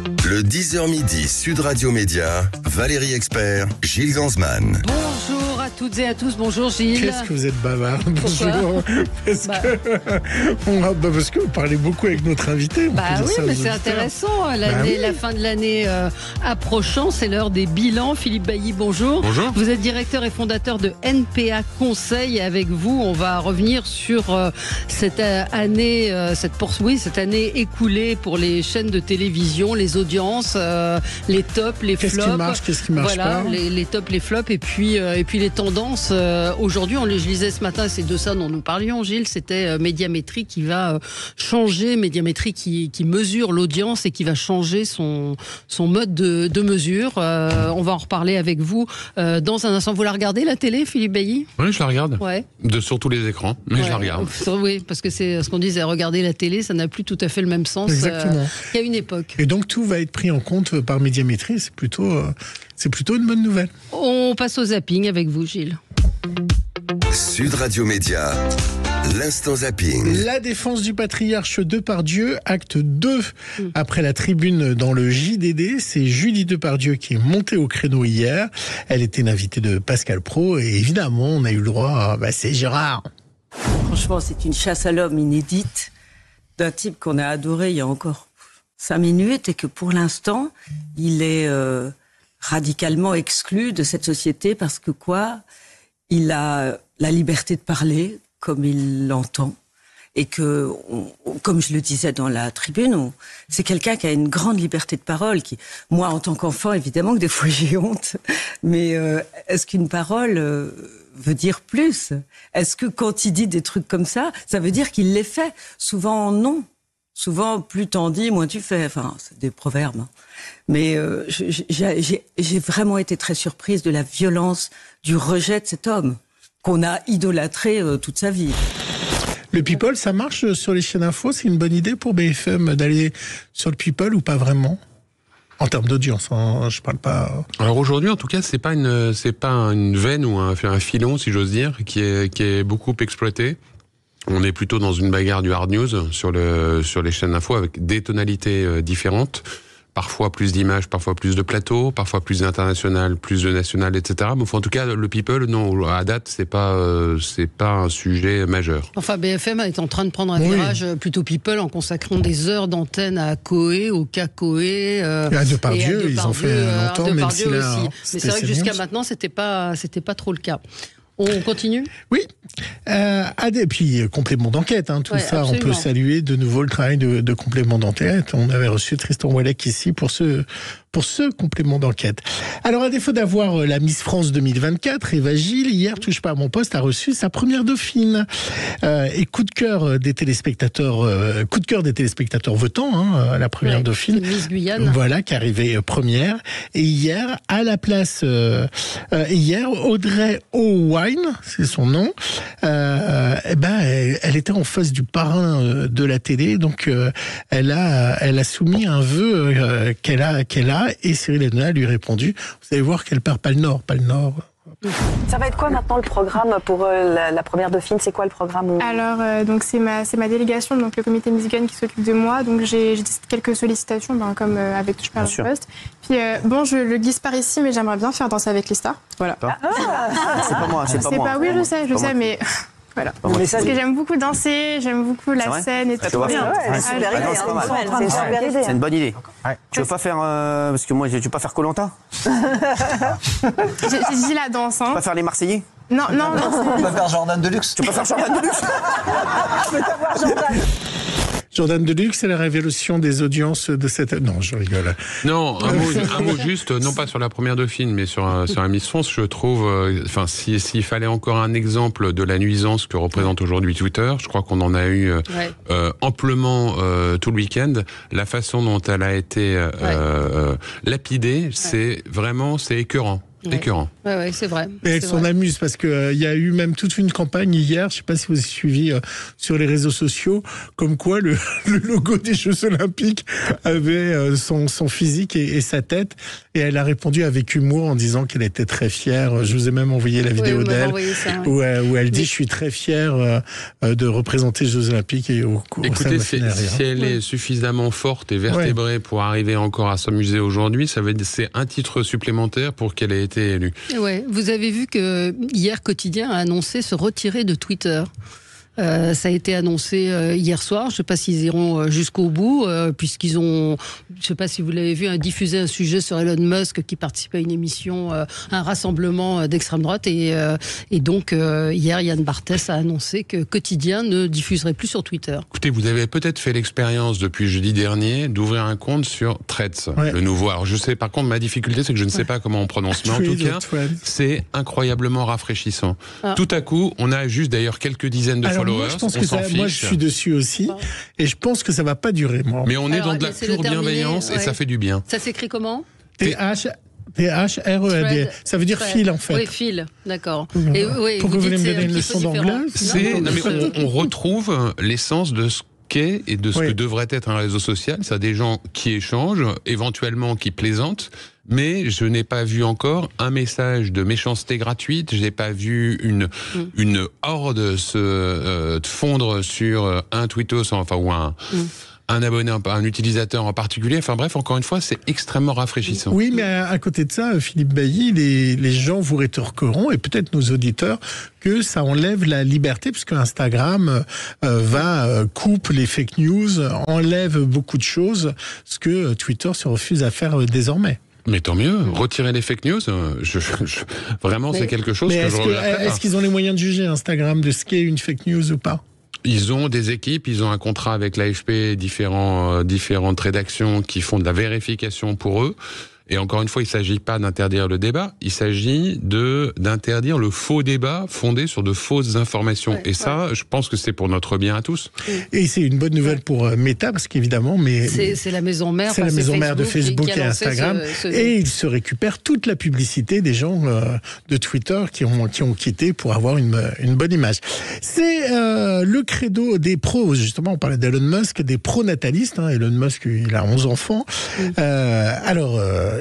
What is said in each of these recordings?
Le 10h midi Sud Radio Média, Valérie Expert, Gilles Gansman. Bonjour à toutes et à tous, bonjour Gilles. Qu'est-ce que vous êtes bavard. Bonjour. Parce que vous parlez beaucoup avec notre invité. Bah oui, mais c'est intéressant. La fin de l'année approchant, c'est l'heure des bilans. Philippe Bailly, bonjour. Bonjour. Vous êtes directeur et fondateur de NPA Conseil. Et avec vous, on va revenir sur cette année écoulée pour les chaînes de télévision, les audiences, les tops, les flops. Qu'est-ce qui marche, qu'est-ce qui marche pas. Les tops, les flops et puis les tendances. Aujourd'hui, je lisais ce matin, c'est de ça dont nous parlions, Gilles, c'était Médiamétrie qui va changer, Médiamétrie qui mesure l'audience et qui va changer son mode de mesure. On va en reparler avec vous dans un instant. Vous la regardez, la télé, Philippe Bailly ? Oui, je la regarde. Ouais. Sur tous les écrans, mais je la regarde. Oui, parce que c'est ce qu'on disait, regarder la télé, ça n'a plus tout à fait le même sens qu'à une époque. Et donc tout va être pris en compte par Médiamétrie, c'est plutôt une bonne nouvelle. On passe au zapping avec vous, Gilles. Sud Radio Média, l'instant zapping. La défense du patriarche Depardieu, acte 2. Après la tribune dans le JDD, c'est Julie Depardieu qui est montée au créneau hier. Elle était l'invitée de Pascal Praud et évidemment, on a eu le droit à... c'est Gérard. Franchement, c'est une chasse à l'homme inédite d'un type qu'on a adoré il y a encore 5 minutes et que pour l'instant, il est radicalement exclu de cette société parce que il a la liberté de parler comme il l'entend et que, comme je le disais dans la tribune, c'est quelqu'un qui a une grande liberté de parole. Moi, en tant qu'enfant, évidemment que des fois j'ai honte, mais est-ce qu'une parole veut dire plus ? Est-ce que quand il dit des trucs comme ça veut dire qu'il les fait ? Souvent, non. Souvent, plus t'en dis, moins tu fais. Enfin, c'est des proverbes. Hein. Mais j'ai vraiment été très surprise de la violence du rejet de cet homme qu'on a idolâtré toute sa vie. Le People, ça marche sur les chaînes info ? C'est une bonne idée pour BFM d'aller sur le People ou pas vraiment ? En termes d'audience, je parle pas... Alors aujourd'hui, en tout cas, c'est pas une veine ou un filon, si j'ose dire, qui est beaucoup exploité. On est plutôt dans une bagarre du hard news sur les chaînes d'info avec des tonalités différentes. Parfois plus d'images, parfois plus de plateaux, parfois plus d'international, plus de national, etc. Mais en tout cas, le People, non, à date, c'est pas un sujet majeur. Enfin, BFM est en train de prendre un virage plutôt People en consacrant des heures d'antenne à Coé, au cas Coé. À Depardieu, ils ont fait longtemps, même si là, aussi. Mais c'est vrai que jusqu'à maintenant, c'était pas trop le cas. On continue ? Oui. Et puis, complément d'enquête, tout ça, absolument. On peut saluer de nouveau le travail de complément d'enquête. On avait reçu Tristan Wallach ici pour ce complément d'enquête. Alors, à défaut d'avoir la Miss France 2024, Eva Gilles, hier, Touche pas à mon poste, a reçu sa première dauphine. Et coup de cœur des téléspectateurs votants, la première dauphine. C'est Miss Guyane. Voilà, qui arrivait première. Et hier, à la place, Audrey O'Wine, c'est son nom, elle était en face du parrain de la télé, donc elle a soumis un vœu qu'elle a, et Cyril Hanouna lui a répondu. Vous allez voir qu'elle perd pas le Nord. Ça va être quoi maintenant le programme pour la première dauphine ? C'est quoi le programme ? Alors, donc c'est ma délégation, donc le comité Miss Guyane qui s'occupe de moi. Donc j'ai quelques sollicitations, comme avec Touche pas à mon poste. Puis je le glisse par ici, mais j'aimerais bien faire Danser avec les stars. Voilà. C'est pas moi, c'est pas moi. Oui, je sais, mais... Voilà. Parce que j'aime beaucoup danser, j'aime beaucoup la scène et tout. C'est une bonne idée. Tu veux pas faire parce que moi tu veux pas faire Koh-Lanta ? J'ai dit la danse. Tu veux pas faire les Marseillais ? Non. Tu veux pas faire Jordan Deluxe ? Tu veux pas faire Jordan Deluxe ? Je veux t'avoir Jordan. Jordan Deluxe, c'est la révélation des audiences de cette... Non, je rigole. Non, un mot juste, non pas sur la première dauphine, mais sur un Miss France, je trouve... s'il fallait encore un exemple de la nuisance que représente aujourd'hui Twitter, je crois qu'on en a eu amplement tout le week-end. La façon dont elle a été lapidée, c'est écœurant. Écœurant. Ouais, c'est vrai. Et elle s'en amuse parce que il y a eu même toute une campagne hier, je sais pas si vous avez suivi sur les réseaux sociaux, comme quoi le logo des Jeux Olympiques avait son physique et sa tête. Et elle a répondu avec humour en disant qu'elle était très fière. Je vous ai même envoyé la vidéo d'elle où elle dit « Je suis très fière de représenter les Jeux Olympiques ». Et écoutez, si elle est suffisamment forte et vertébrée pour arriver encore à s'amuser aujourd'hui, ça veut dire c'est un titre supplémentaire pour qu'elle ait été élue. Ouais. Vous avez vu que hier Quotidien a annoncé se retirer de Twitter. Ça a été annoncé hier soir. Je ne sais pas s'ils iront jusqu'au bout, puisqu'ils ont, je ne sais pas si vous l'avez vu, diffusé un sujet sur Elon Musk qui participait à une émission, un rassemblement d'extrême droite. Et donc, hier, Yann Barthès a annoncé que Quotidien ne diffuserait plus sur Twitter. Écoutez, vous avez peut-être fait l'expérience depuis jeudi dernier d'ouvrir un compte sur Threads, le nouveau. Alors, je sais, par contre, ma difficulté, c'est que je ne sais pas comment on prononce. Mais en tout cas, c'est incroyablement rafraîchissant. Tout à coup, on a juste d'ailleurs quelques dizaines de followers. Moi, je pense que moi, je suis dessus aussi, et je pense que ça va pas durer. Moi. Mais on est dans de la pure bienveillance et ça fait du bien. Ça s'écrit comment ? T-H-R-E-A-D. Ça veut dire fil, en fait. Oui, fil, d'accord. Pourquoi vous voulez me donner une leçon d'anglais ? On retrouve l'essence de ce qu'est et de ce que devrait être un réseau social. Ça a des gens qui échangent, éventuellement qui plaisantent, mais je n'ai pas vu encore un message de méchanceté gratuite, je n'ai pas vu une horde se fondre sur un tweetos, enfin, ou un abonné, un utilisateur en particulier. Enfin bref, encore une fois, c'est extrêmement rafraîchissant. Oui, mais à côté de ça, Philippe Bailly, les gens vous rétorqueront, et peut-être nos auditeurs, que ça enlève la liberté, puisque Instagram coupe les fake news, enlève beaucoup de choses, ce que Twitter se refuse à faire désormais. Mais tant mieux, retirer les fake news, vraiment c'est quelque chose que je regrette. Est-ce qu'ils ont les moyens de juger Instagram de ce qu'est une fake news ou pas ? Ils ont des équipes, ils ont un contrat avec l'AFP, différentes rédactions qui font de la vérification pour eux. Et encore une fois, il ne s'agit pas d'interdire le débat, il s'agit d'interdire le faux débat fondé sur de fausses informations. Et ça, je pense que c'est pour notre bien à tous. Et c'est une bonne nouvelle pour Meta, parce qu'évidemment... C'est la maison mère. C'est la maison mère de Facebook et Instagram. Et ils se récupèrent toute la publicité des gens de Twitter qui ont quitté pour avoir une bonne image. C'est le credo des pros, justement, on parlait d'Elon Musk, des pronatalistes. Elon Musk, il a 11 enfants.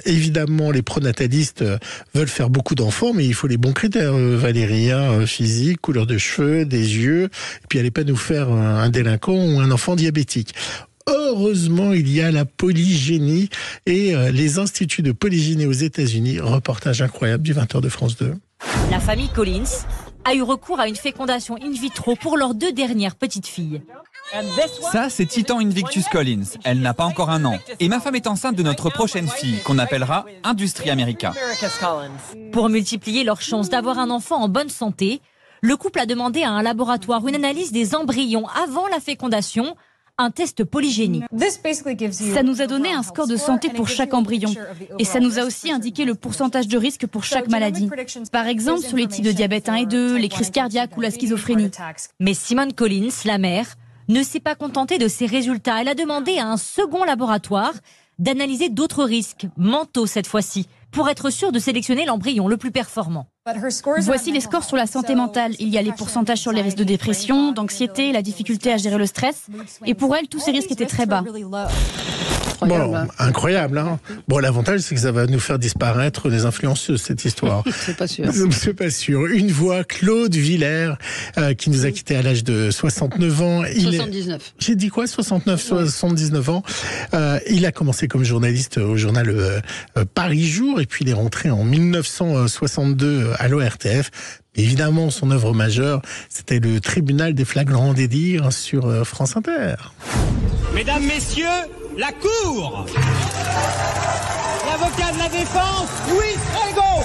Évidemment, les pronatalistes veulent faire beaucoup d'enfants, mais il faut les bons critères, Valérie, physique, couleur de cheveux, des yeux, et puis allez pas nous faire un délinquant ou un enfant diabétique. Heureusement, il y a la polygénie et les instituts de polygénie aux États-Unis. Reportage incroyable du 20h de France 2. La famille Collins a eu recours à une fécondation in vitro pour leurs 2 dernières petites filles. Ça, c'est Titan Invictus Collins. Elle n'a pas encore 1 an. Et ma femme est enceinte de notre prochaine fille, qu'on appellera Industrie America. Pour multiplier leurs chances d'avoir un enfant en bonne santé, le couple a demandé à un laboratoire une analyse des embryons avant la fécondation, un test polygénie. Ça nous a donné un score de santé pour chaque embryon. Et ça nous a aussi indiqué le pourcentage de risque pour chaque maladie. Par exemple, sur les types de diabète 1 et 2, les crises cardiaques ou la schizophrénie. Mais Simone Collins, la mère, ne s'est pas contentée de ces résultats. Elle a demandé à un second laboratoire d'analyser d'autres risques, mentaux cette fois-ci, pour être sûre de sélectionner l'embryon le plus performant. Voici les scores sur la santé mentale. Il y a les pourcentages sur les risques de dépression, d'anxiété, la difficulté à gérer le stress. Et pour elle, tous ces risques étaient très bas. Bon, incroyable, hein. Bon, l'avantage, c'est que ça va nous faire disparaître les influenceuses, cette histoire. C'est pas sûr. C'est pas sûr. Une voix, Claude Villers, qui nous a quittés à l'âge de 69 ans. 79. J'ai dit quoi? 79 ans. Il a commencé comme journaliste au journal Paris Jour, et puis il est rentré en 1962 à l'ORTF. Évidemment, son œuvre majeure, c'était le tribunal des flagrants délits sur France Inter. Mesdames, messieurs, la Cour. L'avocat de la défense, Louis Frégo.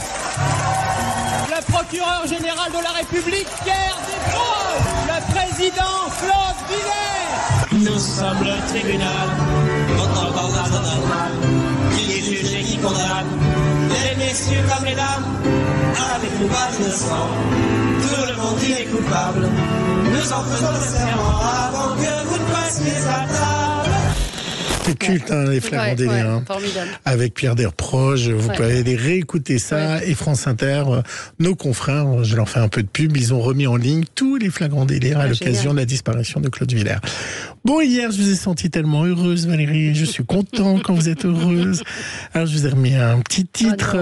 Le procureur général de la République, Pierre Desproges. Le président, Claude Villers. Nous sommes le tribunal, qui juge et qui condamne. Les messieurs comme les dames, avec nous pas d'innocents. Tout le monde y est coupable. Nous en faisons le serment avant que vous ne passiez à table. C'est culte, hein, les Flagrants délires. Formidable. Avec Pierre Desproges, vous pouvez aller réécouter ça. Et France Inter, nos confrères, je leur fais un peu de pub, ils ont remis en ligne tous les Flagrants délires à l'occasion de la disparition de Claude Villers. Bon, hier, je vous ai senti tellement heureuse, Valérie. Je suis content quand vous êtes heureuse. Alors, je vous ai remis un petit titre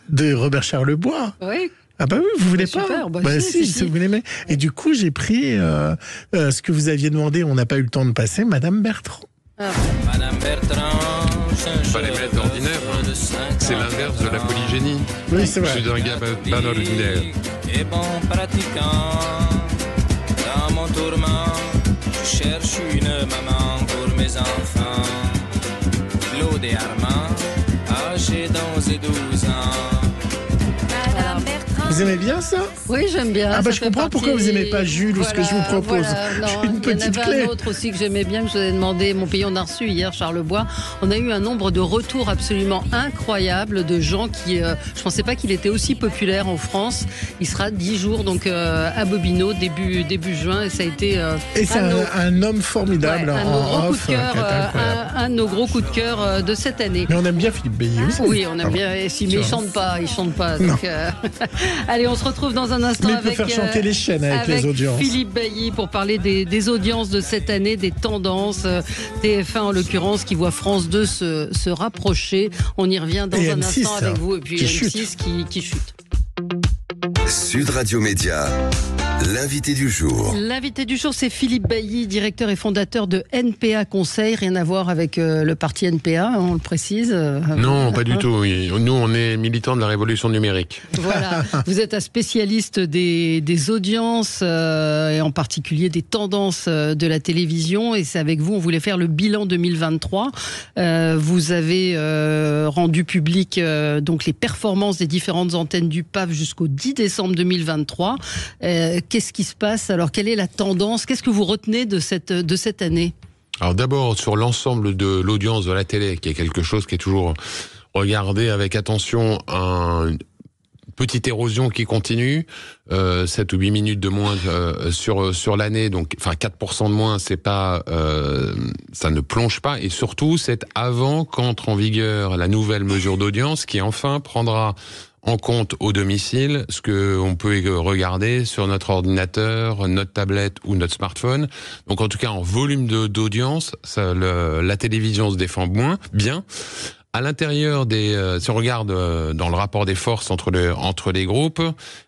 de Robert Charlebois. Oui. Ah bah oui, vous voulez pas super, si vous l'aimez. Et du coup, j'ai pris ce que vous aviez demandé, on n'a pas eu le temps de passer, Madame Bertrand. Madame Bertrand, pas les maîtres ordinaires, c'est l'inverse de la polygénie. Oui, c'est vrai. Je suis un gars pas ordinaire. Et bon pratiquant, dans mon tourment, je cherche une maman pour mes enfants. Claude et Armand, âgés d'11 et 12 ans. Vous aimez bien ça? Oui, j'aime bien. Ah bah je comprends pourquoi vous n'aimez pas Jules ou ce que je vous propose. Non, une petite il y en avait un autre aussi que j'aimais bien, que je vous ai demandé. Mon pays, on a reçu hier Charlebois. On a eu un nombre de retours absolument incroyable de gens qui... je pensais pas qu'il était aussi populaire en France. Il sera 10 jours donc à Bobino, début juin. Et ça a été... et c'est un homme formidable un de nos gros coups de cœur de cette année. Mais on aime bien Philippe Bailly aussi. Oui, on aime bien. Mais il chante pas. Donc, allez, on se retrouve dans un instant avec faire chanter les chaînes avec les audiences. Philippe Bailly pour parler des audiences de cette année, des tendances. TF1 en l'occurrence qui voit France 2 se rapprocher. On y revient dans un instant avec vous. Et puis M6 qui chute. Sud Radio Média. L'invité du jour. L'invité du jour, c'est Philippe Bailly, directeur et fondateur de NPA Conseil. Rien à voir avec le parti NPA, on le précise. Non, pas du tout. Nous, on est militants de la révolution numérique. Voilà. Vous êtes un spécialiste des audiences et en particulier des tendances de la télévision. Et c'est avec vous, on voulait faire le bilan 2023. Vous avez rendu public donc les performances des différentes antennes du PAF jusqu'au 10 décembre 2023. Qu'est-ce qui se passe? Alors, quelle est la tendance? Qu'est-ce que vous retenez de cette année? Alors d'abord, sur l'ensemble de l'audience de la télé, qui est quelque chose qui est toujours regardé avec attention, une petite érosion qui continue, 7 ou 8 minutes de moins sur l'année, donc enfin 4% de moins, c'est pas, ça ne plonge pas, et surtout c'est avant qu'entre en vigueur la nouvelle mesure d'audience qui enfin prendra en compte au domicile ce que on peut regarder sur notre ordinateur, notre tablette ou notre smartphone. Donc en tout cas en volume d'audience, la télévision se défend bien. À l'intérieur si on regarde dans le rapport des forces entre les groupes,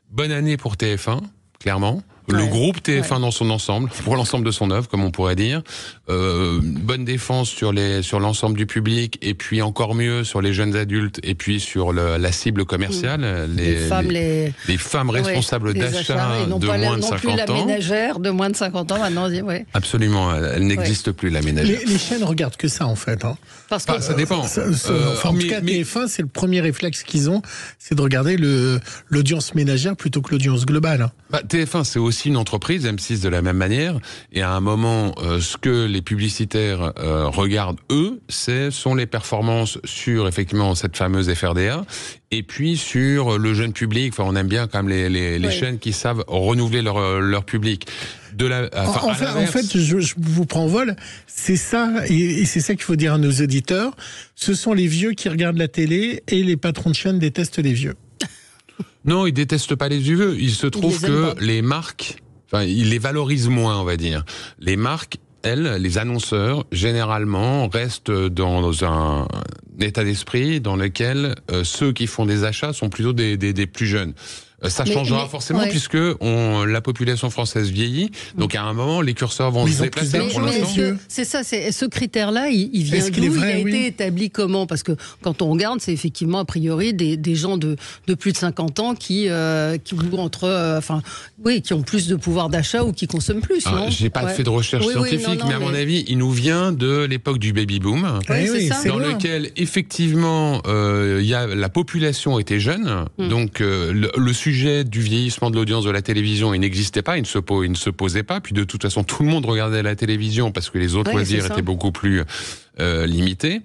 bonne année pour TF1, clairement. Le groupe TF1 dans son ensemble, pour l'ensemble de son œuvre, comme on pourrait dire. Bonne défense sur l'ensemble du public, et puis encore mieux sur les jeunes adultes, et puis sur la cible commerciale, les femmes responsables d'achat de moins de 50 ans. Non plus la ménagère de moins de 50 ans maintenant. Ouais. Absolument, elle n'existe plus, la ménagère. Les chaînes regardent que ça en fait. Hein. Parce que ça dépend. En tout cas, TF1, c'est le premier réflexe qu'ils ont, c'est de regarder l'audience ménagère plutôt que l'audience globale. TF1, c'est aussi une entreprise, M6 de la même manière, et à un moment, ce que les publicitaires regardent, eux, sont les performances sur, effectivement, cette fameuse FRDA, et puis sur le jeune public. Enfin, on aime bien quand même les chaînes qui savent renouveler leur public. En fait, je vous prends vol, c'est ça, et c'est ça qu'il faut dire à nos auditeurs, ce sont les vieux qui regardent la télé, et les patrons de chaîne détestent les vieux. Non, ils détestent pas les vieux. Il se trouve que les marques, ils les valorisent moins, on va dire. Les marques, elles, les annonceurs, généralement, restent dans un état d'esprit dans lequel ceux qui font des achats sont plutôt des plus jeunes. Ça changera forcément puisque la population française vieillit. Donc à un moment, les curseurs vont se déplacer. Pour l'instant, c'est ça. Ce critère-là, il vient d'où? Il a été établi comment? Parce que quand on regarde, c'est effectivement a priori des gens de plus de 50 ans qui ont plus de pouvoir d'achat ou qui consomment plus. J'ai pas fait de recherche scientifique, mais à mon avis, il nous vient de l'époque du baby boom, dans lequel effectivement la population était jeune, donc le sujet du vieillissement de l'audience de la télévision, il n'existait pas, il ne se posait pas. Puis de toute façon, tout le monde regardait la télévision parce que les autres loisirs étaient beaucoup plus limités.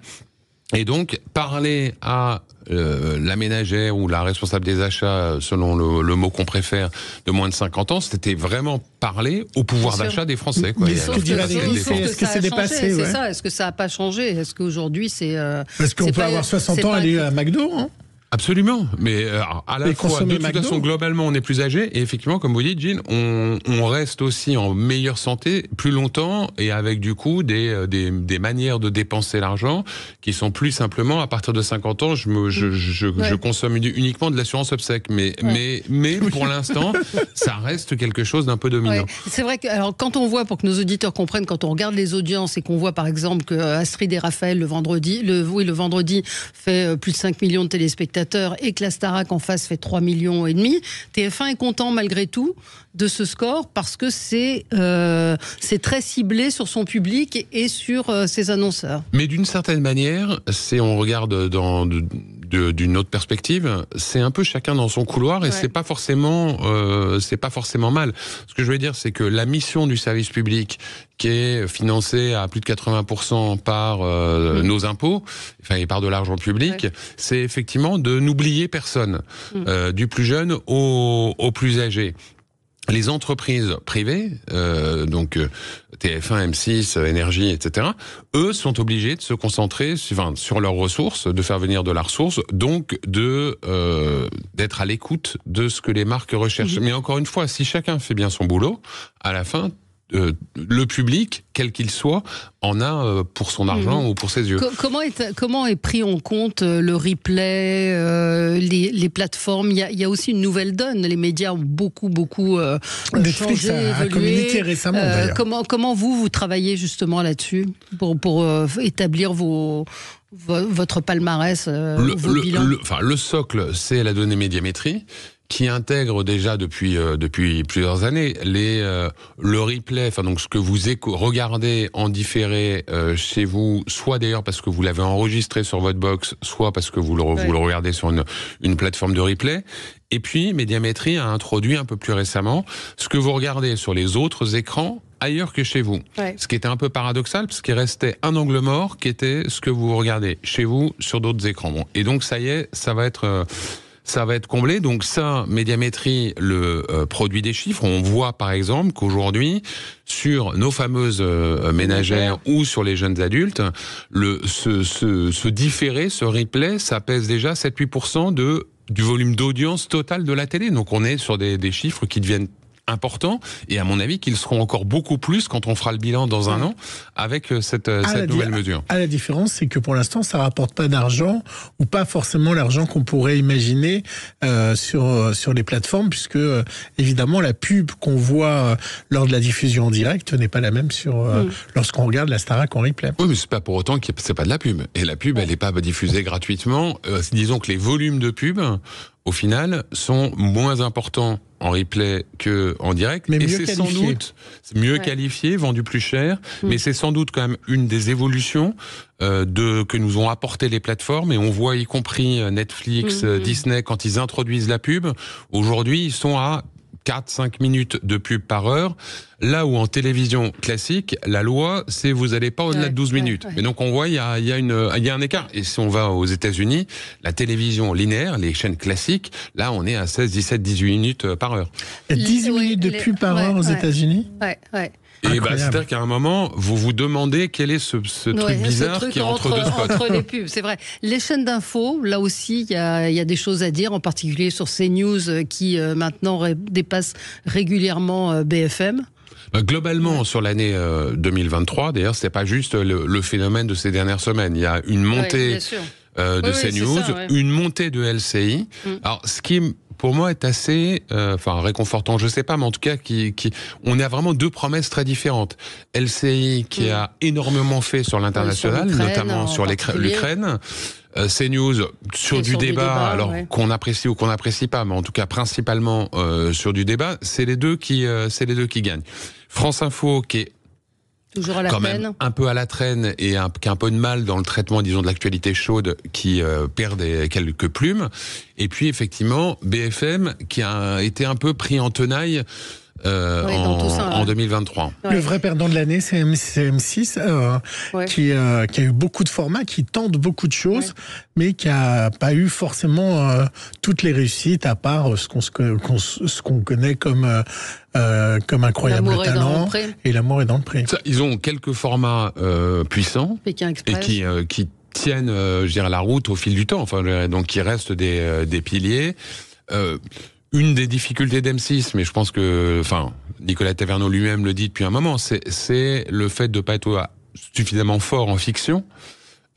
Et donc, parler à la ménagère ou la responsable des achats, selon le mot qu'on préfère, de moins de 50 ans, c'était vraiment parler au pouvoir d'achat des Français. Quoi. Mais est-ce que c'est dépassé? C'est ça, est-ce que ça n'a pas changé? Est-ce qu'aujourd'hui, c'est... Est-ce qu'on peut avoir 60 ans et aller à McDo, hein? Absolument, mais à la fois, de toute façon, globalement, on est plus âgé, et effectivement, comme vous dites, Gilles, on reste aussi en meilleure santé plus longtemps, et avec du coup des manières de dépenser l'argent qui sont plus simplement, à partir de 50 ans, je consomme uniquement de l'assurance obsèque, mais pour l'instant, ça reste quelque chose d'un peu dominant. Ouais. C'est vrai que, alors, quand on voit, pour que nos auditeurs comprennent, quand on regarde les audiences et qu'on voit par exemple que Astrid et Raphaël le vendredi fait plus de 5 millions de téléspectateurs, et que la Starac en face fait 3,5 millions, TF1 est content malgré tout de ce score parce que c'est très ciblé sur son public et sur ses annonceurs. Mais d'une certaine manière, si on regarde d'une autre perspective, c'est un peu chacun dans son couloir et c'est pas forcément mal. Ce que je veux dire, c'est que la mission du service public qui est financée à plus de 80% par nos impôts, et par de l'argent public, c'est effectivement de n'oublier personne, du plus jeune au plus âgé. Les entreprises privées, donc TF1, M6, Énergie, etc., eux sont obligés de se concentrer sur leurs ressources, de faire venir de la ressource, donc d'être à l'écoute de ce que les marques recherchent. Mais encore une fois, si chacun fait bien son boulot, à la fin, le public, quel qu'il soit, en a pour son argent ou pour ses yeux. Comment est pris en compte le replay, les plateformes? Il y a aussi une nouvelle donne. Les médias ont beaucoup Netflix changé, a communiqué récemment, d'ailleurs. Comment vous travaillez justement là-dessus pour établir votre palmarès, vos bilans? Le socle, c'est la donnée médiamétrie, qui intègre déjà depuis plusieurs années le replay, donc ce que vous regardez en différé chez vous, soit d'ailleurs parce que vous l'avez enregistré sur votre box, soit parce que vous le regardez sur une plateforme de replay. Et puis Médiamétrie a introduit un peu plus récemment ce que vous regardez sur les autres écrans ailleurs que chez vous. Ce qui était un peu paradoxal, parce qu'il restait un angle mort qui était ce que vous regardez chez vous sur d'autres écrans. Bon. Et donc ça y est, ça va être comblé. Donc ça, Médiamétrie le produit des chiffres. On voit par exemple qu'aujourd'hui, sur nos fameuses ménagères ou sur les jeunes adultes, ce différé, ce replay, ça pèse déjà 7-8% du volume d'audience total de la télé. Donc on est sur des chiffres qui deviennent importants, et à mon avis qu'ils seront encore beaucoup plus quand on fera le bilan dans un an avec cette nouvelle mesure. La différence, c'est que pour l'instant ça rapporte pas d'argent, ou pas forcément l'argent qu'on pourrait imaginer sur les plateformes, puisque évidemment la pub qu'on voit lors de la diffusion en direct n'est pas la même lorsqu'on regarde la Starac en replay. Oui, mais c'est pas pour autant que c'est pas de la pub, et la pub elle est pas diffusée gratuitement. Disons que les volumes de pub au final sont moins importants en replay que en direct, mais et c'est sans doute mieux qualifié, vendu plus cher, mais c'est sans doute quand même une des évolutions que nous ont apporté les plateformes, et on voit y compris Netflix, Disney, quand ils introduisent la pub, aujourd'hui ils sont à 4-5 minutes de pub par heure, là où en télévision classique, la loi, c'est vous n'allez pas au-delà de 12 minutes. Et donc on voit, il y a un écart. Et si on va aux États-Unis, la télévision linéaire, les chaînes classiques, là on est à 16, 17, 18 minutes par heure. 18 minutes de pub par heure aux États-Unis. Et c'est-à-dire qu'à un moment, vous vous demandez quel est ce truc bizarre qui est entre deux spots. Entre les pubs, c'est vrai. Les chaînes d'infos, là aussi, il y a des choses à dire, en particulier sur CNews qui maintenant dépasse régulièrement BFM. Globalement, sur l'année 2023, d'ailleurs, c'est pas juste le phénomène de ces dernières semaines. Il y a une montée de CNews, une montée de LCI. Alors, ce qui pour moi est assez réconfortant, je sais pas, mais en tout cas on a vraiment deux promesses très différentes. LCI qui a énormément fait sur l'international, notamment sur l'Ukraine. CNews sur du débat, qu'on apprécie ou qu'on n'apprécie pas, mais en tout cas principalement sur du débat, c'est les deux qui gagnent. France Info qui est toujours à la quand traîne. Même un peu à la traîne et qui a un peu de mal dans le traitement, disons, de l'actualité chaude, qui perd quelques plumes. Et puis effectivement BFM qui a été un peu pris en tenaille en 2023. Ouais. Le vrai perdant de l'année, c'est M6, qui a eu beaucoup de formats, qui tente beaucoup de choses, mais qui n'a pas eu forcément toutes les réussites, à part ce qu'on connaît comme Incroyable Talent et L'amour est dans le pré. Ils ont quelques formats puissants et qui tiennent, je dirais, la route au fil du temps. Enfin, donc qui restent des piliers. Une des difficultés d'M6, mais je pense que, Nicolas Taverneau lui-même le dit depuis un moment, c'est le fait de ne pas être suffisamment fort en fiction.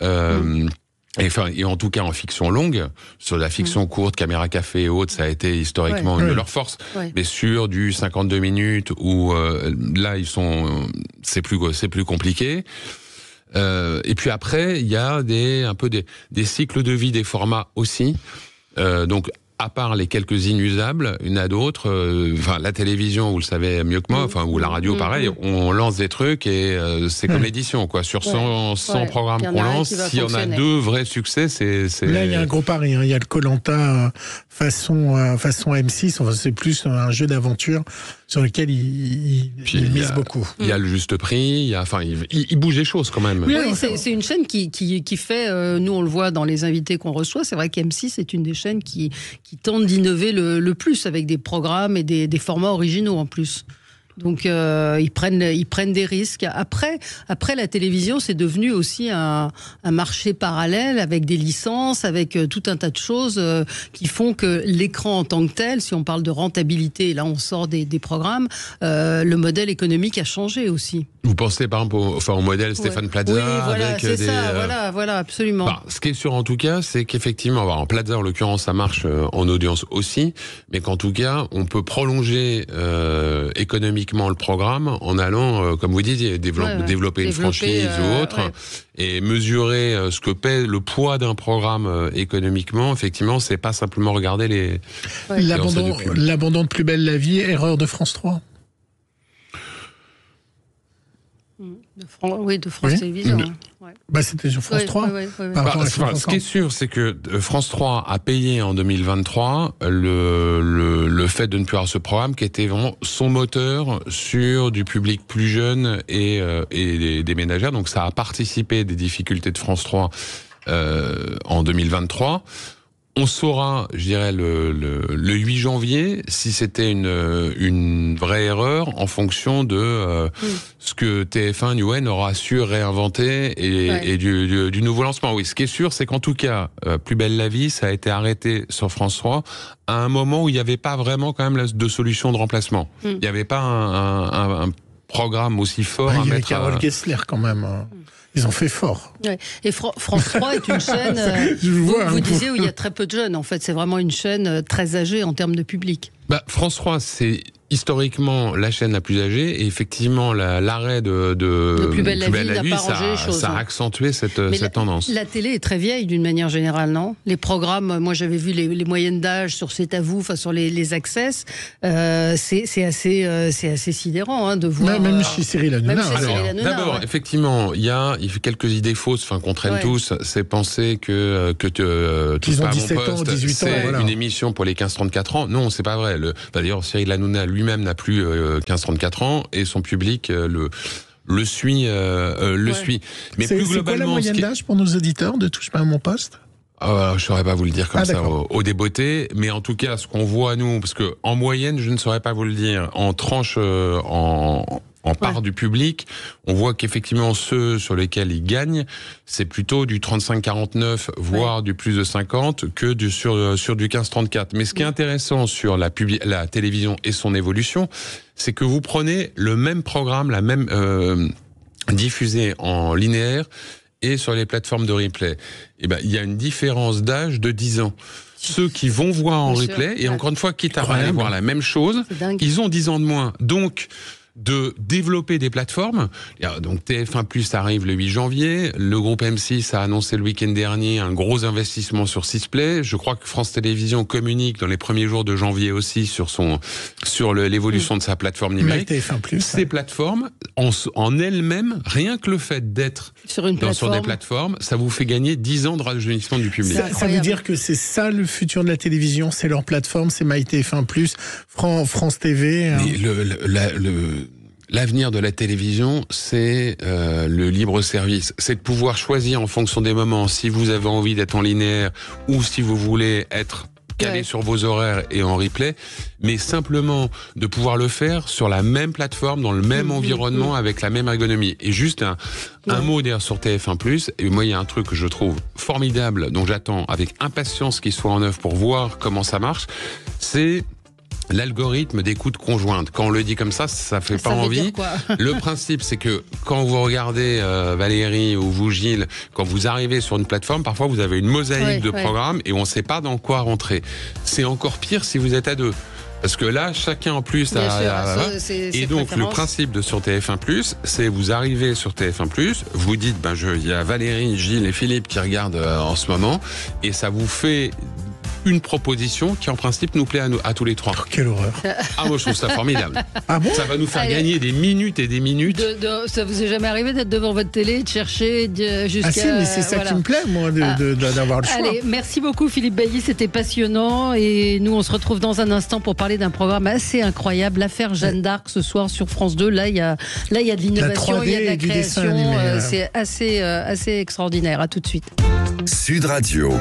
Et en tout cas en fiction longue, sur la fiction courte, Caméra Café et autres, ça a été historiquement une de leurs forces. Mais sur du 52 minutes où là c'est plus compliqué. Et puis après, il y a des cycles de vie des formats aussi. Donc à part les quelques inusables, il y en a d'autres. La télévision, vous le savez mieux que moi, ou la radio, pareil. On lance des trucs et c'est comme l'édition, quoi. Sur 100 programmes qu'on lance, si on a 2 vrais succès, c'est. Là, il y a un gros pari. Il y a le Koh-Lanta façon M6. Enfin, c'est plus un jeu d'aventure sur lequel il mise beaucoup. Il y a le juste prix. Il bouge les choses quand même. Oui, c'est une chaîne qui fait. Nous, on le voit dans les invités qu'on reçoit. C'est vrai qu'M6 est une des chaînes qui tente d'innover le plus avec des programmes et des formats originaux en plus. Donc ils prennent des risques. Après la télévision, c'est devenu aussi un marché parallèle avec des licences, avec tout un tas de choses qui font que l'écran en tant que tel, si on parle de rentabilité, là on sort des programmes, le modèle économique a changé aussi. Vous pensez par exemple au modèle Stéphane Plaza? Oui, voilà, c'est ça, voilà, absolument. Ce qui est sûr en tout cas, c'est qu'effectivement, en Plaza en l'occurrence, ça marche en audience aussi, mais qu'en tout cas, on peut prolonger économiquement le programme en allant, comme vous disiez, développer une franchise ou autre, et mesurer ce que pèse le poids d'un programme économiquement. Effectivement, c'est pas simplement regarder les... L'abandon de Plus belle la vie, erreur de France 3. De France Télévisions. C'était sur France 3. Ce qui est sûr, c'est que France 3 a payé en 2023 le fait de ne plus avoir ce programme qui était vraiment son moteur sur du public plus jeune et des ménagères. Donc ça a participé des difficultés de France 3 en 2023. On saura, je dirais, le 8 janvier, si c'était une vraie erreur en fonction de ce que TF1 Newen aura su réinventer et du nouveau lancement. Oui, ce qui est sûr, c'est qu'en tout cas, Plus belle la vie, ça a été arrêté sur France 3 à un moment où il n'y avait pas vraiment quand même de solution de remplacement. Il n'y avait pas un programme aussi fort à mettre... Il y avait Carole Kessler quand même. Ils ont fait fort. Et France 3 est une chaîne, vous disiez, où il y a très peu de jeunes. En fait, c'est vraiment une chaîne très âgée en termes de public. France 3, c'est historiquement la chaîne la plus âgée, et effectivement l'arrêt de Plus belle la vie, ça a accentué cette tendance. La télé est très vieille d'une manière générale, non? Les programmes, moi j'avais vu les moyennes d'âge sur C'est à vous, sur les Access, c'est assez sidérant de voir. Même chez Cyril Hanouna. D'abord, effectivement, il y a quelques idées fausses, qu'on traîne tous. C'est penser que Tous ont 17 ans ou 18 ans. C'est une émission pour les 15-34 ans. Non, c'est pas vrai. D'ailleurs, Cyril Hanouna lui-même n'a plus 15-34 ans et son public le suit. Mais plus globalement, c'est quoi la moyenne d'âge pour nos auditeurs de Touche pas à mon poste? Je saurais pas vous le dire comme ça au débeauté, mais en tout cas, ce qu'on voit nous, parce que en moyenne, je ne saurais pas vous le dire, en tranche, en part du public, on voit qu'effectivement ceux sur lesquels ils gagnent, c'est plutôt du 35-49, voire du plus de 50, que sur du 15-34. Mais ce qui est intéressant sur la télévision et son évolution, c'est que vous prenez le même programme, la même diffusé en linéaire et sur les plateformes de replay. Il y a une différence d'âge de 10 ans. Ceux qui vont voir en replay, et encore une fois, quitte à aller voir la même chose, ils ont 10 ans de moins. Donc, de développer des plateformes. Donc TF1+ arrive le 8 janvier, le groupe M6 a annoncé le week-end dernier un gros investissement sur Sisplay. Je crois que France Télévisions communique dans les premiers jours de janvier aussi sur l'évolution de sa plateforme numérique. Ces plateformes, en elles-mêmes, rien que le fait d'être sur des plateformes, ça vous fait gagner 10 ans de rajeunissement du public. Ça veut dire que c'est ça le futur de la télévision, c'est leur plateforme, c'est MyTF1+, France TV. Hein. L'avenir de la télévision, c'est le libre service. C'est de pouvoir choisir en fonction des moments si vous avez envie d'être en linéaire ou si vous voulez être calé sur vos horaires et en replay, mais simplement de pouvoir le faire sur la même plateforme, dans le même environnement, avec la même ergonomie. Et juste un mot d'ailleurs sur TF1+, et moi il y a un truc que je trouve formidable, dont j'attends avec impatience qu'il soit en œuvre pour voir comment ça marche, c'est l'algorithme d'écoute conjointe. Quand on le dit comme ça fait pas envie. Le principe, c'est que quand vous regardez Valérie ou vous Gilles, quand vous arrivez sur une plateforme, parfois vous avez une mosaïque de programmes et on ne sait pas dans quoi rentrer. C'est encore pire si vous êtes à deux. Parce que là, chacun en plus et donc le principe de sur TF1+, c'est vous arrivez sur TF1+, vous dites il y a Valérie, Gilles et Philippe qui regardent en ce moment, et ça vous fait une proposition qui en principe nous plaît à tous les trois. Oh, quelle horreur. Moi je trouve ça formidable. Ah bon ? Ça va nous faire gagner des minutes et des minutes. Ça vous est jamais arrivé d'être devant votre télé, de chercher jusqu'à... Ah si, mais c'est ça qui me plaît, moi, d'avoir le choix. Allez, merci beaucoup Philippe Bailly, c'était passionnant. Et nous, on se retrouve dans un instant pour parler d'un programme assez incroyable, l'affaire Jeanne d'Arc, ce soir sur France 2. Là, il y a de l'innovation, il y a de la création. C'est assez extraordinaire. À tout de suite. Sud Radio.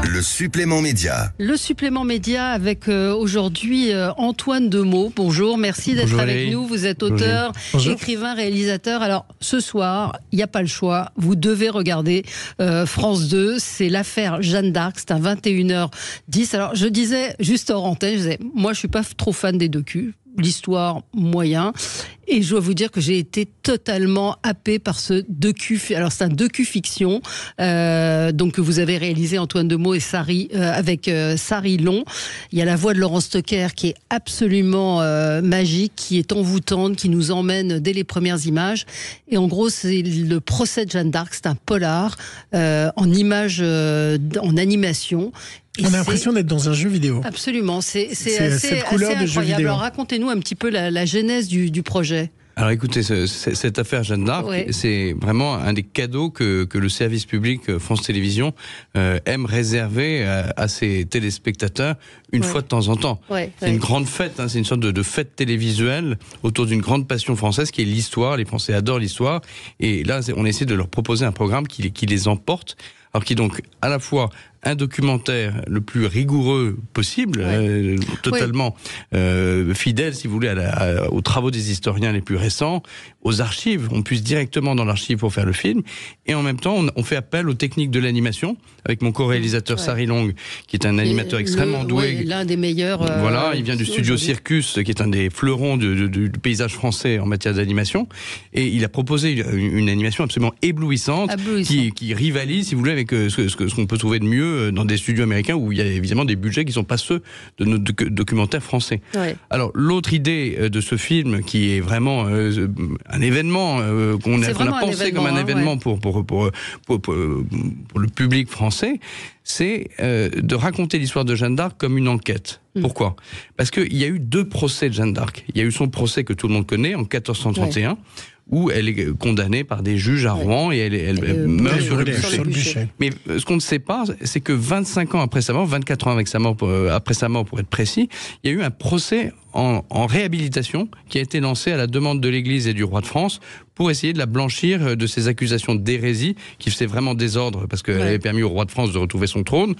Le supplément média. Le supplément média avec aujourd'hui Antoine Demeaux. Bonjour, merci d'être avec nous. Vous êtes auteur, écrivain, réalisateur. Alors ce soir, il n'y a pas le choix. Vous devez regarder France 2. C'est l'affaire Jeanne d'Arc. C'est à 21h10. Alors je disais juste hors antenne, moi je suis pas trop fan des docus. L'histoire moyen, et je dois vous dire que j'ai été totalement happée par ce docu. Alors c'est un docu-fiction donc que vous avez réalisé Antoine Demeaux et avec Sari Long. Il y a la voix de Laurent Stocker qui est absolument magique, qui est envoûtante, qui nous emmène dès les premières images. Et en gros c'est le procès de Jeanne d'Arc. C'est un polar en images, en animation. On a l'impression d'être dans un jeu vidéo. Absolument, c'est assez incroyable. Alors racontez-nous un petit peu la genèse du projet. Alors écoutez, cette affaire Jeanne d'Arc, c'est vraiment un des cadeaux que le service public France Télévisions aime réserver à ses téléspectateurs une fois de temps en temps. C'est une grande fête, c'est une sorte de fête télévisuelle autour d'une grande passion française qui est l'histoire. Les Français adorent l'histoire. Et là, on essaie de leur proposer un programme qui les emporte. Alors qui est donc à la fois un documentaire le plus rigoureux possible, totalement fidèle, si vous voulez, aux travaux des historiens les plus récents, aux archives. On puise directement dans l'archive pour faire le film. Et en même temps, on fait appel aux techniques de l'animation, avec mon co-réalisateur Sari Long, qui est un animateur extrêmement doué. L'un des meilleurs. Voilà, il vient du studio Circus, qui est un des fleurons du paysage français en matière d'animation. Et il a proposé une animation absolument éblouissante, qui rivalise, si vous voulez, avec ce qu'on peut trouver de mieux dans des studios américains où il y a évidemment des budgets qui ne sont pas ceux de nos documentaires français. Alors l'autre idée de ce film, qui est vraiment un événement qu'on a pensé comme un événement pour le public français, c'est de raconter l'histoire de Jeanne d'Arc comme une enquête. Pourquoi ? Parce qu'il y a eu 2 procès de Jeanne d'Arc. Il y a eu son procès que tout le monde connaît en 1431, où elle est condamnée par des juges à Rouen et elle meurt sur le bûcher. Mais ce qu'on ne sait pas, c'est que 25 ans après sa mort, 24 ans après sa mort pour être précis, il y a eu un procès en réhabilitation qui a été lancé à la demande de l'Église et du roi de France pour essayer de la blanchir de ces accusations d'hérésie qui faisaient vraiment désordre parce qu'elle avait permis au roi de France de retrouver son trône,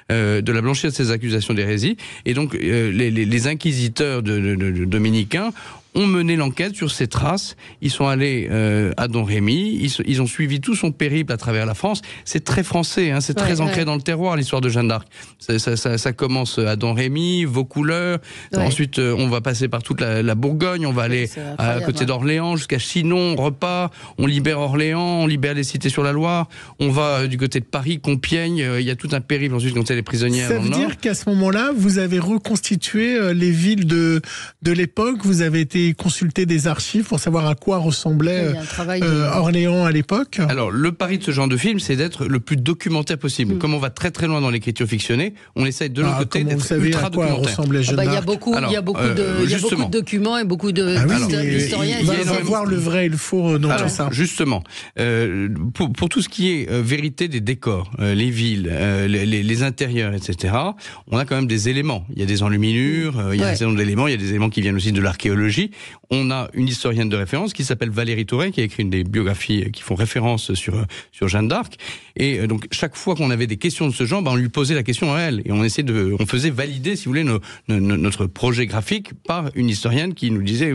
de la blanchir de ces accusations d'hérésie. Et donc les inquisiteurs dominicains ont mené l'enquête sur ses traces. Ils sont allés à Don Rémy, ils ont suivi tout son périple à travers la France. C'est très français, c'est très ancré dans le terroir, l'histoire de Jeanne d'Arc. Ça commence à Don Rémy, Vaucouleurs, ensuite on va passer par toute la Bourgogne, on va aller à côté d'Orléans, jusqu'à Chinon, on repart, on libère Orléans, on libère les cités sur la Loire, on va du côté de Paris, Compiègne, il y a tout un périple ensuite quand elle est prisonnière dans le Nord. Ça veut dire qu'à ce moment-là, vous avez reconstitué les villes de l'époque, vous avez été été consulter des archives pour savoir à quoi ressemblait Orléans à l'époque? Alors, le pari de ce genre de film, c'est d'être le plus documentaire possible. Comme on va très très loin dans l'écriture fictionnée, on essaye de l'autre côté d'être ultra documentaire. Il y a beaucoup de documents et beaucoup d'historiens. Il va voir le vrai et le faux dans tout ça. Justement, pour tout ce qui est vérité des décors, les villes, les intérieurs, etc., on a quand même des éléments. Il y a des enluminures, il y a un certain nombre d'éléments, il y a des éléments qui viennent aussi de l'archéologie. On a une historienne de référence qui s'appelle Valérie Touret, qui a écrit une des biographies qui font référence sur Jeanne d'Arc. Et donc, chaque fois qu'on avait des questions de ce genre, on lui posait la question à elle. Et on faisait valider, si vous voulez, notre projet graphique par une historienne qui nous disait,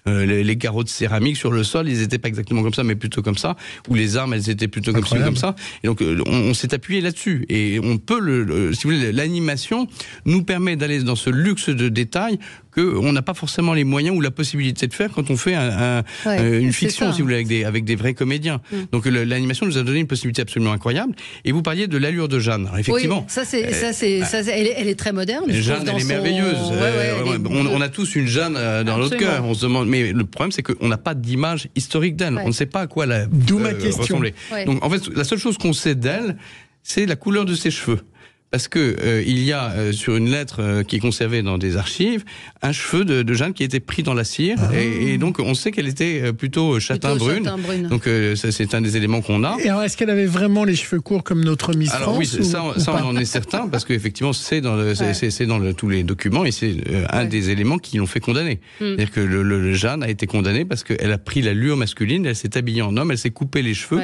les carreaux de céramique sur le sol, ils étaient pas exactement comme ça, mais plutôt comme ça. Ou les armes, elles étaient plutôt comme ça. Et donc, on s'est appuyé là-dessus. Et on peut, si vous voulez, l'animation nous permet d'aller dans ce luxe de détails qu'on n'a pas forcément les moyens ou la possibilité de faire quand on fait une fiction, si vous voulez, avec des vrais comédiens. Donc l'animation nous a donné une possibilité absolument incroyable. Et vous parliez de l'allure de Jeanne. Alors, effectivement, elle est très moderne. Jeanne, elle est merveilleuse. On a tous une Jeanne dans notre cœur. On se demande, mais le problème, c'est qu'on n'a pas d'image historique d'elle. On ne sait pas à quoi elle ressemblait. Donc en fait, la seule chose qu'on sait d'elle, c'est la couleur de ses cheveux. Parce que il y a sur une lettre qui est conservée dans des archives un cheveu de Jeanne qui était pris dans la cire et donc on sait qu'elle était plutôt châtain-brune. Donc c'est un des éléments qu'on a. Et alors est-ce qu'elle avait vraiment les cheveux courts comme notre Miss France? Alors oui, ça on en est certain parce qu'effectivement c'est dans tous les documents et c'est un des éléments qui l'ont fait condamner. C'est-à-dire que le Jeanne a été condamné parce qu'elle a pris l'allure masculine, elle s'est habillée en homme, elle s'est coupé les cheveux.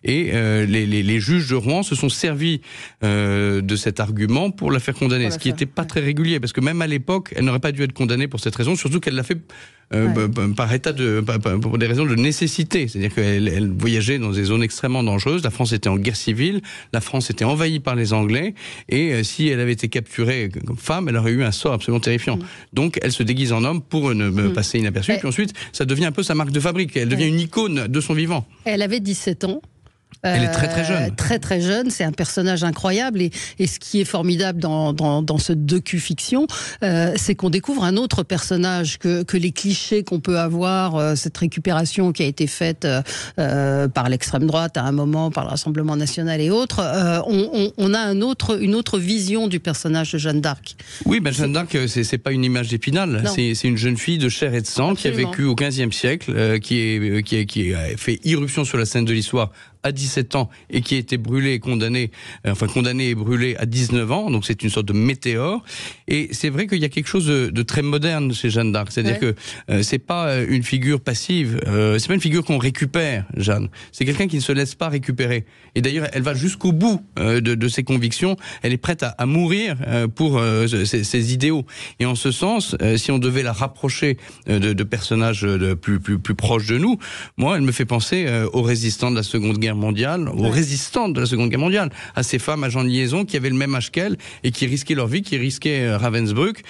Et les juges de Rouen se sont servis de cet argument pour la faire condamner, ce qui n'était pas très régulier, parce que même à l'époque, elle n'aurait pas dû être condamnée pour cette raison, surtout qu'elle l'a fait pour des raisons de nécessité. C'est-à-dire qu'elle voyageait dans des zones extrêmement dangereuses, la France était en guerre civile, la France était envahie par les Anglais, et si elle avait été capturée comme femme, elle aurait eu un sort absolument terrifiant. Donc elle se déguise en homme pour ne passer inaperçue, puis ensuite, ça devient un peu sa marque de fabrique, elle devient une icône de son vivant. Elle avait 17 ans. Elle est très très jeune. Très très jeune, c'est un personnage incroyable et ce qui est formidable dans ce docu-fiction, c'est qu'on découvre un autre personnage que les clichés qu'on peut avoir, cette récupération qui a été faite par l'extrême droite à un moment, par le Rassemblement National et autres, on a une autre vision du personnage de Jeanne d'Arc. Oui, Jeanne d'Arc, c'est pas une image d'Épinal, c'est une jeune fille de chair et de sang qui a vécu au XVe siècle, qui a fait irruption sur la scène de l'histoire à 17 ans et qui a été brûlé et condamné et brûlé à 19 ans, donc c'est une sorte de météore. Et c'est vrai qu'il y a quelque chose de très moderne chez Jeanne d'Arc, c'est-à-dire que c'est pas une figure passive, c'est pas une figure qu'on récupère, Jeanne. C'est quelqu'un qui ne se laisse pas récupérer. Et d'ailleurs, elle va jusqu'au bout de ses convictions, elle est prête à mourir pour ses idéaux. Et en ce sens, si on devait la rapprocher de personnages plus proches de nous, moi, elle me fait penser aux résistants de la Seconde Guerre mondiale, aux résistantes de la Seconde Guerre mondiale, à ces femmes agents de liaison qui avaient le même âge qu'elle et qui risquaient leur vie, qui risquaient Ravensbrück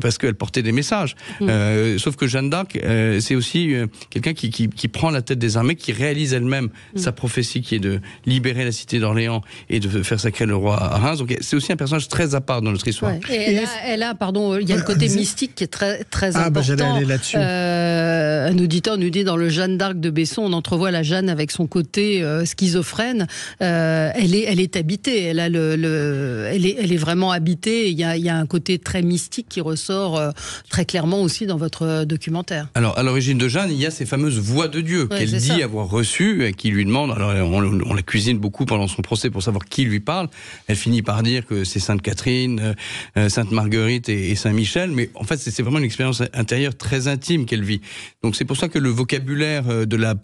parce qu'elles portaient des messages. Sauf que Jeanne d'Arc, c'est aussi quelqu'un qui prend la tête des armées, qui réalise elle-même sa prophétie qui est de libérer la cité d'Orléans et de faire sacrer le roi à Reims. Donc c'est aussi un personnage très à part dans notre histoire. Et il y a le côté mystique qui est très, très important. J'allais aller là-dessus. Un auditeur nous dit dans le Jeanne d'Arc de Besson, on entrevoit la Jeanne avec son côté schizophrène. Elle est habitée. Elle est vraiment habitée. Il y a un côté très mystique qui ressort très clairement aussi dans votre documentaire. Alors, à l'origine de Jeanne, il y a ces fameuses voix de Dieu qu'elle dit avoir reçues et qui lui demandent. Alors, on la cuisine beaucoup pendant son procès pour savoir qui lui parle. Elle finit par dire que c'est Sainte Catherine, Sainte Marguerite et Saint Michel. Mais en fait, c'est vraiment une expérience intérieure très intime qu'elle vit. Donc, c'est pour ça que le vocabulaire de la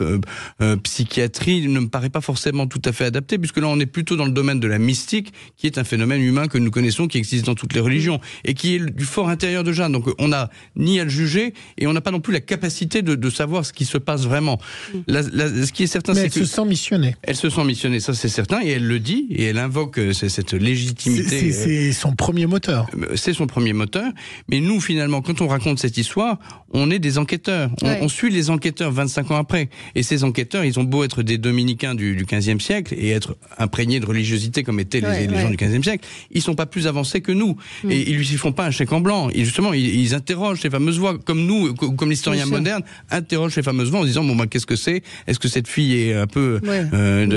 psychiatrie ne me paraît pas forcément tout à fait adapté, puisque là on est plutôt dans le domaine de la mystique, qui est un phénomène humain que nous connaissons, qui existe dans toutes les religions, et qui est du fort intérieur de Jeanne. Donc on n'a ni à le juger, et on n'a pas non plus la capacité de savoir ce qui se passe vraiment. Ce qui est certain, c'est qu'elle se sent missionnée. Elle se sent missionnée, ça c'est certain, et elle le dit, et elle invoque cette légitimité. C'est son premier moteur. C'est son premier moteur, mais nous finalement, quand on raconte cette histoire, on est des enquêteurs. on suit les enquêteurs 25 ans après. Et ces enquêteurs, ils ont beau être des dominicains du 15e siècle et être imprégnés de religiosité comme étaient les gens du 15e siècle, ils sont pas plus avancés que nous. Et ils lui font pas un chèque en blanc. Et justement, ils interrogent ces fameuses voix, comme nous, comme l'historien moderne, interroge ces fameuses voix en disant, bon, bah, qu'est-ce que c'est? Est-ce que cette fille est un peu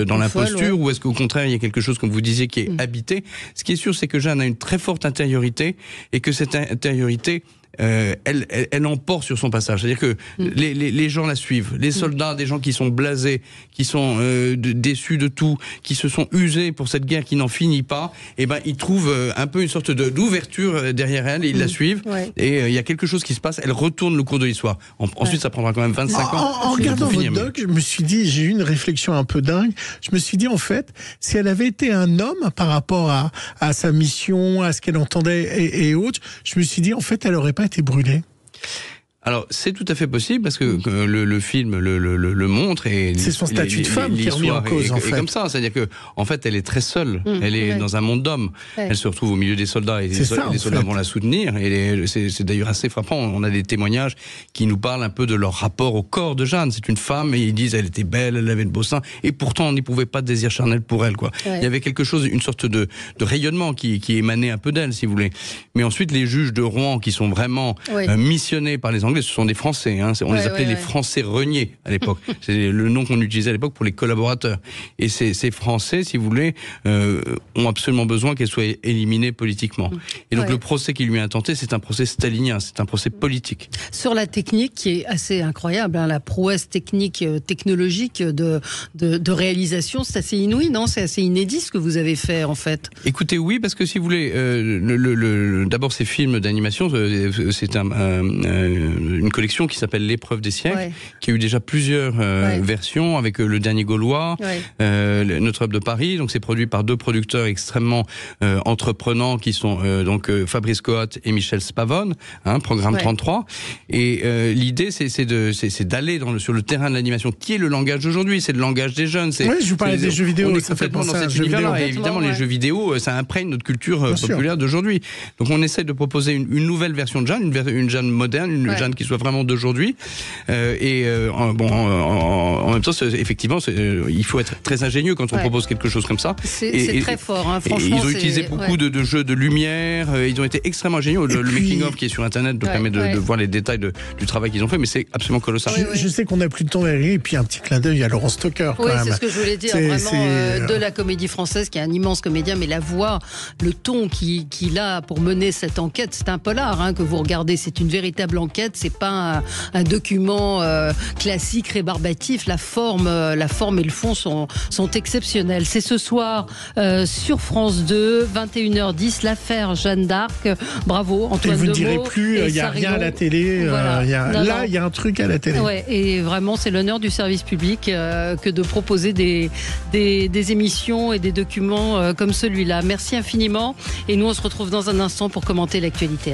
dans l'imposture, ou est-ce qu'au contraire, il y a quelque chose, comme vous disiez, qui est habité? Ce qui est sûr, c'est que Jeanne a une très forte intériorité, et que cette intériorité, elle emporte sur son passage. C'est-à-dire que les gens la suivent. Les soldats, des gens qui sont blasés, qui sont déçus de tout, qui se sont usés pour cette guerre qui n'en finit pas, et ben ils trouvent un peu une sorte d'ouverture derrière elle, et ils la suivent. Et il y a quelque chose qui se passe. Elle retourne le cours de l'histoire. Ensuite, ça prendra quand même 25 ans. En regardant votre doc, je me suis dit, j'ai eu une réflexion un peu dingue. Je me suis dit, en fait, si elle avait été un homme par rapport à sa mission, à ce qu'elle entendait et autres, je me suis dit, en fait, elle aurait pas été brûlée. Alors, c'est tout à fait possible, parce que le film le montre, et c'est son statut de femme qui est remis en cause, en fait. Comme ça, c'est-à-dire que, en fait, elle est très seule. Elle est dans un monde d'hommes. Elle se retrouve au milieu des soldats, et les soldats vont la soutenir. Et c'est d'ailleurs assez frappant. On a des témoignages qui nous parlent un peu de leur rapport au corps de Jeanne. C'est une femme, et ils disent, elle était belle, elle avait de beaux seins, et pourtant, on n'éprouvait pas de désir charnel pour elle, quoi. Il y avait quelque chose, une sorte de rayonnement qui émanait un peu d'elle, si vous voulez. Mais ensuite, les juges de Rouen, qui sont vraiment missionnés par les Anglais, ce sont des Français, hein. On les appelait les Français reniers à l'époque. C'est le nom qu'on utilisait à l'époque pour les collaborateurs. Et ces Français, si vous voulez, ont absolument besoin qu'elle soit éliminée politiquement. Et donc le procès qui lui est intenté, c'est un procès stalinien, c'est un procès politique. Sur la technique qui est assez incroyable, hein, la prouesse technique, technologique de réalisation, c'est assez inouï, non? C'est assez inédit ce que vous avez fait, en fait. Écoutez, oui, parce que si vous voulez, d'abord ces films d'animation, c'est une collection qui s'appelle L'épreuve des siècles, qui a eu déjà plusieurs versions, avec Le Dernier Gaulois, Notre-Dame de Paris. Donc c'est produit par deux producteurs extrêmement entreprenants, qui sont donc Fabrice Coat et Michel Spavone, hein, Programme 33. Et l'idée, c'est d'aller sur le terrain de l'animation, qui est le langage d'aujourd'hui, c'est le langage des jeunes. Oui, je vous parlais des jeux vidéo, ça fait penser à jeux vidéo. Et évidemment, les jeux vidéo, ça imprègne notre culture populaire d'aujourd'hui. Donc on essaie de proposer une nouvelle version de Jeanne, une Jeanne moderne, une Jeanne qui soit vraiment d'aujourd'hui. En même temps, effectivement, il faut être très ingénieux quand on propose quelque chose comme ça. C'est très fort, hein, franchement. Ils ont utilisé beaucoup de jeux de lumière. Ils ont été extrêmement géniaux. Le making-of qui est sur Internet permet de voir les détails du travail qu'ils ont fait, mais c'est absolument colossal. Je sais qu'on n'a plus de temps, et puis un petit clin d'œil à Laurent Stocker. Oui, c'est ce que je voulais dire. Vraiment, de la comédie française, qui est un immense comédien, mais la voix, le ton qu'il a pour mener cette enquête, c'est un polar, hein, que vous regardez. C'est une véritable enquête. C'est pas un document classique, rébarbatif. La forme et le fond sont exceptionnels. C'est ce soir sur France 2, 21h10, l'affaire Jeanne d'Arc. Bravo, Antoine Demeaux. Et vous ne direz plus, il n'y a rien à la télé. Voilà. Il y a un truc à la télé. Ouais, et vraiment, c'est l'honneur du service public que de proposer des émissions et des documents comme celui-là. Merci infiniment. Et nous, on se retrouve dans un instant pour commenter l'actualité.